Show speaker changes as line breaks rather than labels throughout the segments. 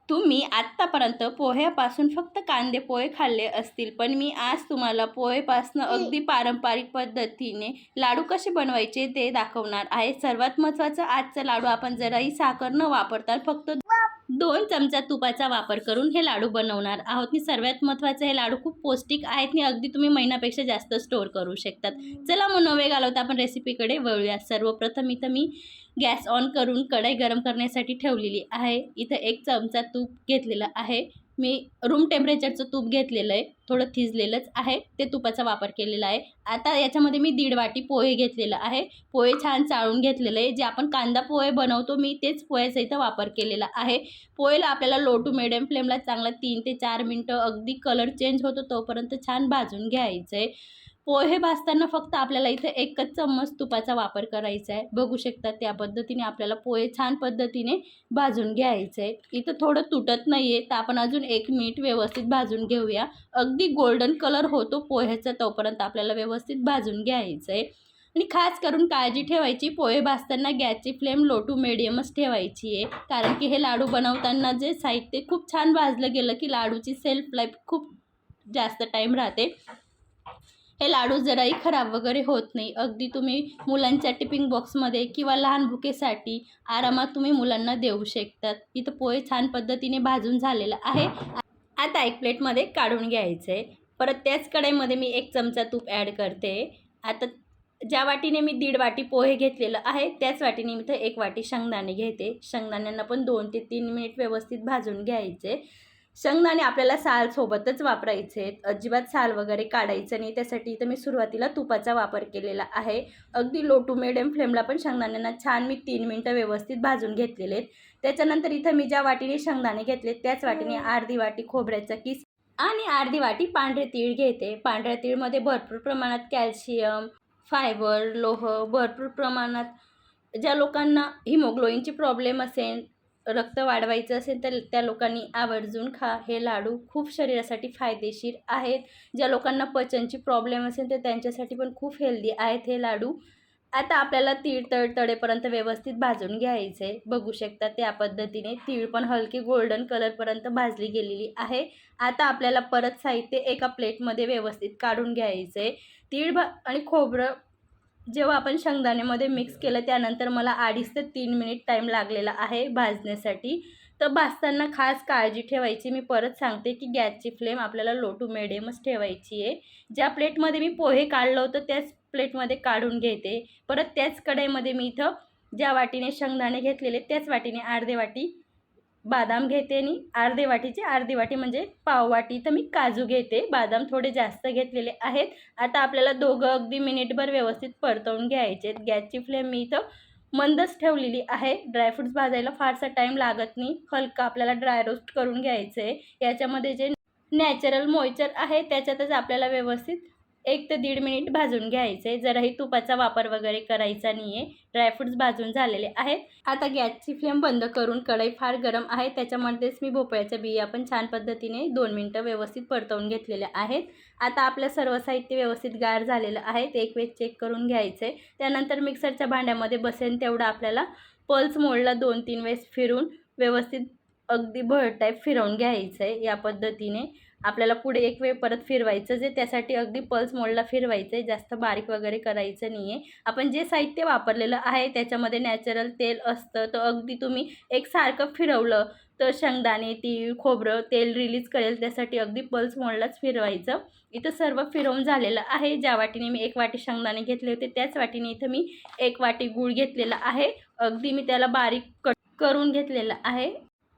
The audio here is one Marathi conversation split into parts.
तुम्ही आत्तापर्यंत पोह्यापासून फक्त कांदे पोहे खाल्ले असतील, पण मी आज तुम्हाला पोहेपासून अगदी पारंपरिक पद्धतीने लाडू कसे बनवायचे ते दाखवणार आहे. सर्वात महत्त्वाचं, आजचा लाडू आपण जराही साखर न वापरता फक्त 2 चमचा तुपाचा वापर करून हे लाडू बनवणार आहोत. आणि सर्वात महत्त्वाचं, हे लाडू खूप पौष्टिक आहेत आणि अगदी तुम्ही महिन्यापेक्षा जास्त स्टोअर करू शकतात. चला मग न वेळ घालवता आपण रेसिपीकडे वळूया. सर्वप्रथम इथं मी गॅस ऑन करून कढई गरम करण्यासाठी ठेवलेली आहे. इथं 1 चमचा तूप घेतलेलं आहे. मी रूम टेम्परेचरचं तूप घेतलेलं आहे, थोडं थिजलेलंच आहे, ते तुपाचा वापर केलेला आहे. आता याच्यामध्ये मी 1.5 वाटी पोहे घेतलेलं आहे. पोहे छान चाळून घेतलेलं आहे. जे आपण कांदा पोहे बनवतो मी तेच पोह्याचा इथं वापर केलेला आहे. पोहेला आपल्याला लो टू मिडियम फ्लेमला चांगला 3 ते 4 मिनटं अगदी कलर चेंज होतो तोपर्यंत छान भाजून घ्यायचं आहे. पोहे भाजताना फक्त आपल्याला इथे 1च चम्मच तुपाचा वापर करायचा आहे. बघू शकता त्या पद्धतीने आपल्याला पोहे छान पद्धतीने भाजून घ्यायचे आहे. इथं थोडं तुटत नाही आहे, तर आपण अजून 1 मिनिट व्यवस्थित भाजून घेऊया. अगदी गोल्डन कलर होतो पोह्याचा तोपर्यंत आपल्याला व्यवस्थित भाजून घ्यायचं आहे. आणि खास करून काळजी ठेवायची, पोहे भाजताना गॅसची फ्लेम लो टू मिडियमच ठेवायची आहे. कारण की हे लाडू बनवताना जे साहित्य खूप छान भाजलं गेलं की लाडूची सेल्फ लाईफ खूप जास्त टाईम राहते. हे लाडू जराही खराब वगैरे होत नाही. अगदी तुम्ही मुलांच्या टिफिन बॉक्समध्ये किंवा लहान भुकेसाठी आरामात तुम्ही मुलांना देऊ शकतात. इथं पोहे छान पद्धतीने भाजून झालेलं आहे. आता एक प्लेटमध्ये काढून घ्यायचं आहे. परत त्याच कढईमध्ये मी 1 चमचा तूप ॲड करते. आता ज्या वाटीने मी 1.5 वाटी पोहे घेतलेलं आहे त्याच वाटीने मी इथं 1 वाटी शेंगदाणे घेते. शेंगदाण्यांना पण 2 ते 3 मिनिट व्यवस्थित भाजून घ्यायचे. शेंगदाणे आपल्याला सालसोबतच वापरायचे आहेत, अजिबात साल वगैरे काढायचं नाही. त्यासाठी इथं मी सुरुवातीला तुपाचा वापर केलेला आहे. अगदी लो टू मिडियम फ्लेमला पण शेंगदाण्यांना छान मी 3 मिनटं व्यवस्थित भाजून घेतलेले आहेत. त्याच्यानंतर इथं मी ज्या वाटीने शेंगदाणे घेतले त्याच वाटीने अर्धी वाटी खोबऱ्याचा किस आणि अर्धी वाटी पांढरे तीळ घेते. पांढऱ्या तीळमध्ये भरपूर प्रमाणात कॅल्शियम, फायबर, लोह भरपूर प्रमाणात, ज्या लोकांना हिमोग्लोबिनची प्रॉब्लेम असेल, रक्त वाढवायचं असेल तर त्या लोकांनी आवर्जून खा. हे लाडू खूप शरीरासाठी फायदेशीर आहेत. ज्या लोकांना पचनची प्रॉब्लेम असेल तर त्यांच्यासाठी पण खूप हेल्दी आहेत हे लाडू. आता आपल्याला तीळ तडतडेपर्यंत व्यवस्थित भाजून घ्यायचं आहे. बघू शकता त्या पद्धतीने तीळ पण हलकी गोल्डन कलरपर्यंत भाजली गेलेली आहे. आता आपल्याला परत साहित्य एका प्लेटमध्ये व्यवस्थित काढून घ्यायचं आहे. तीळ आणि खोबरं जेव्हा आपण शेंगदाण्यामध्ये मिक्स केलं त्यानंतर मला 2.5 ते 3 मिनिट टाईम लागलेला आहे भाजण्यासाठी. तर भाजताना खास काळजी ठेवायची. मी परत सांगते की गॅसची फ्लेम आपल्याला लो टू मिडियमच ठेवायची आहे. ज्या प्लेटमध्ये मी पोहे काढलं होतं त्याच प्लेटमध्ये काढून घेते. परत त्याच कढईमध्ये मी इथं ज्या वाटीने शेंगदाणे घेतलेले त्याच वाटीने अर्धी वाटी बदाम घेते आणि अर्धी वाटी म्हणजे पाव वाटी तर मी काजू घेते. बदाम थोडे जास्त घेतलेले आहेत. आता आपल्याला दोघं अगदी मिनिटभर व्यवस्थित परतवून घ्यायचे आहेत. गॅसची फ्लेम मी इथं मंदच ठेवलेली आहे. ड्रायफ्रूट्स भाजायला फारसा टाईम लागत नाही. हलका आपल्याला ड्राय रोस्ट करून घ्यायचं आहे. याच्यामध्ये जे नॅचरल मॉइश्चर आहे त्याच्यातच आपल्याला व्यवस्थित 1 ते 1.5 मिनिट भाजून घ्यायचे. जराही तुपाचा वापर वगैरे करायचा नाही आहे. ड्रायफ्रूट्स भाजून झालेले आहेत. आता गॅसची फ्लेम बंद करून, कढई फार गरम आहे त्याच्यामध्येच मी भोपळ्याच्या बिया पण छान पद्धतीने 2 मिनटं व्यवस्थित परतवून घेतलेल्या आहेत. आता आपलं सर्व साहित्य व्यवस्थित गार झालेलं आहे. ते एक वेळेस चेक करून घ्यायचं आहे. त्यानंतर मिक्सरच्या भांड्यामध्ये बसेल तेवढं आपल्याला पल्स मोडला 2-3 वेळेस फिरून व्यवस्थित अगदी भर टाईप फिरवून घ्यायचं आहे. या पद्धतीने आपल्याला पुढे एक वेळ परत फिरवायचं जे त्यासाठी अगदी पल्स मोडला फिरवायचं आहे. जास्त बारीक वगैरे करायचं नाही आहे. आपण जे साहित्य वापरलेलं आहे त्याच्यामध्ये नॅचरल तेल असतं, तर अगदी तुम्ही एकसारखं फिरवलं तर शेंगदाणे, तीळ, खोबरं तेल रिलीज करेल. त्यासाठी अगदी पल्स मोडलाच फिरवायचं. इथं सर्व फिरवून झालेलं आहे. ज्या वाटीने मी 1 वाटी शेंगदाणे घेतले होते त्याच वाटीने इथं मी 1 वाटी गूळ घेतलेला आहे. अगदी मी त्याला बारीक कट करून घेतलेलं आहे.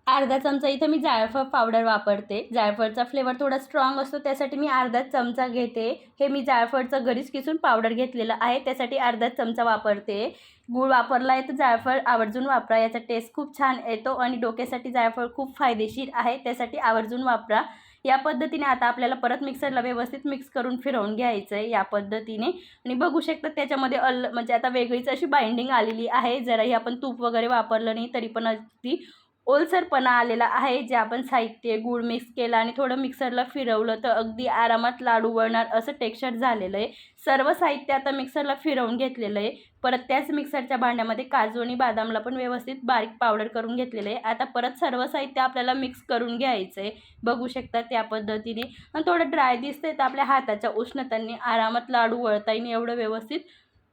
अर्धा चमचा इथं मी जायफळ पावडर वापरते. जायफळचा फ्लेवर थोडा स्ट्रॉंग असतो त्यासाठी मी अर्धा चमचा घेते. हे मी जायफळचं घरीच किसून पावडर घेतलेलं आहे त्यासाठी अर्धा चमचा वापरते. गूळ वापरला आहे तर जायफळ आवर्जून वापरा. याचा टेस्ट खूप छान येतो आणि डोक्यासाठी जायफळ खूप फायदेशीर आहे, त्यासाठी आवर्जून वापरा. या पद्धतीने आता आपल्याला परत मिक्सरला व्यवस्थित मिक्स करून फिरवून घ्यायचं आहे या पद्धतीने. आणि बघू शकता त्याच्यामध्ये म्हणजे आता वेगळीच अशी बाइंडिंग आलेली आहे. जराही आपण तूप वगैरे वापरलं नाही तरी पण अगदी ओलसरपणा आलेला आहे. जे आपण साहित्य गूळ मिक्स केलं आणि थोडं मिक्सरला फिरवलं तर अगदी आरामात लाडू वळणार असं टेक्स्चर झालेलं आहे. सर्व साहित्य आता मिक्सरला फिरवून घेतलेलं आहे. परत त्याच मिक्सरच्या भांड्यामध्ये काजू आणि बदामला पण व्यवस्थित बारीक पावडर करून घेतलेलं आहे. आता परत सर्व साहित्य आपल्याला मिक्स करून घ्यायचं आहे. बघू शकता त्या पद्धतीने. आणि थोडं ड्राय दिसतंय तर आपल्या हाताच्या उष्णतेने आरामात लाडू वळता येईल एवढं व्यवस्थित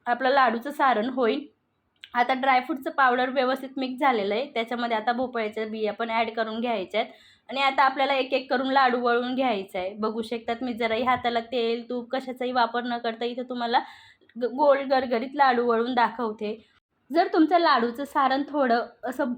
आपलं लाडूचं सारण होईल. आता ड्रायफ्रूटचं पावडर व्यवस्थित मिक्स झालेलं आहे. त्याच्यामध्ये आता भोपळ्याच्या बिया पण ॲड करून घ्यायच्या आहेत आणि आता आपल्याला एक एक करून लाडू वळून घ्यायचा आहे. बघू शकतात मी जराही हाताला तेल तूप कशाचाही वापर न करता इथं तुम्हाला गोल गरगरीत लाडू वळून दाखवते. जर तुमचं लाडूचं सारण थोडं असं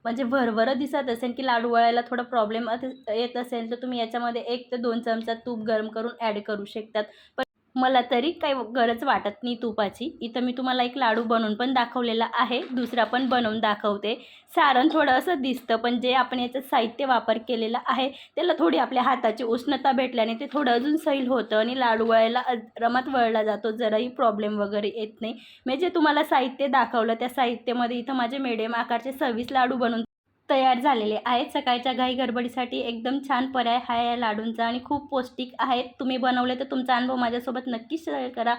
म्हणजे भरभरं दिसत असेल की लाडू वळायला थोडा प्रॉब्लेम येत असेल तर तुम्ही याच्यामध्ये 1 ते 2 चमचा तूप गरम करून ॲड करू शकतात. पण मला तरी काही गरज वाटत नाही तुपाची. इथं मी तुम्हाला एक लाडू बनवून पण दाखवलेला आहे. दुसरा पण बनवून दाखवते. सारण थोडं असं दिसतं पण जे आपण याचं साहित्य वापर केलेला आहे त्याला थोडी आपल्या हाताची उष्णता भेटल्याने ते थोडं अजून सैल होतं आणि लाडू वळायला आरामात वळला जातो. जराही प्रॉब्लेम वगैरे येत नाही. मी जे तुम्हाला साहित्य दाखवलं त्या साहित्यामध्ये इथं माझे मीडियम आकारचे 26 लाडू बनवून तयार झालेले आहेत. सकाळच्या घाई गडबडीसाठी एकदम छान पर्याय हा या लाडूंचा आणि खूप पौष्टिक आहेत. तुम्ही बनवले तर तुमचा अनुभव माझ्यासोबत नक्कीच शेअर करा.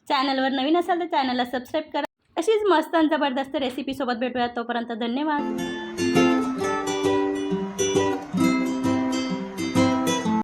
चॅनलवर नवीन असाल तर चॅनलला सबस्क्राईब करा. अशीच मस्त आणि जबरदस्त रेसिपीसोबत भेटूया. तोपर्यंत धन्यवाद.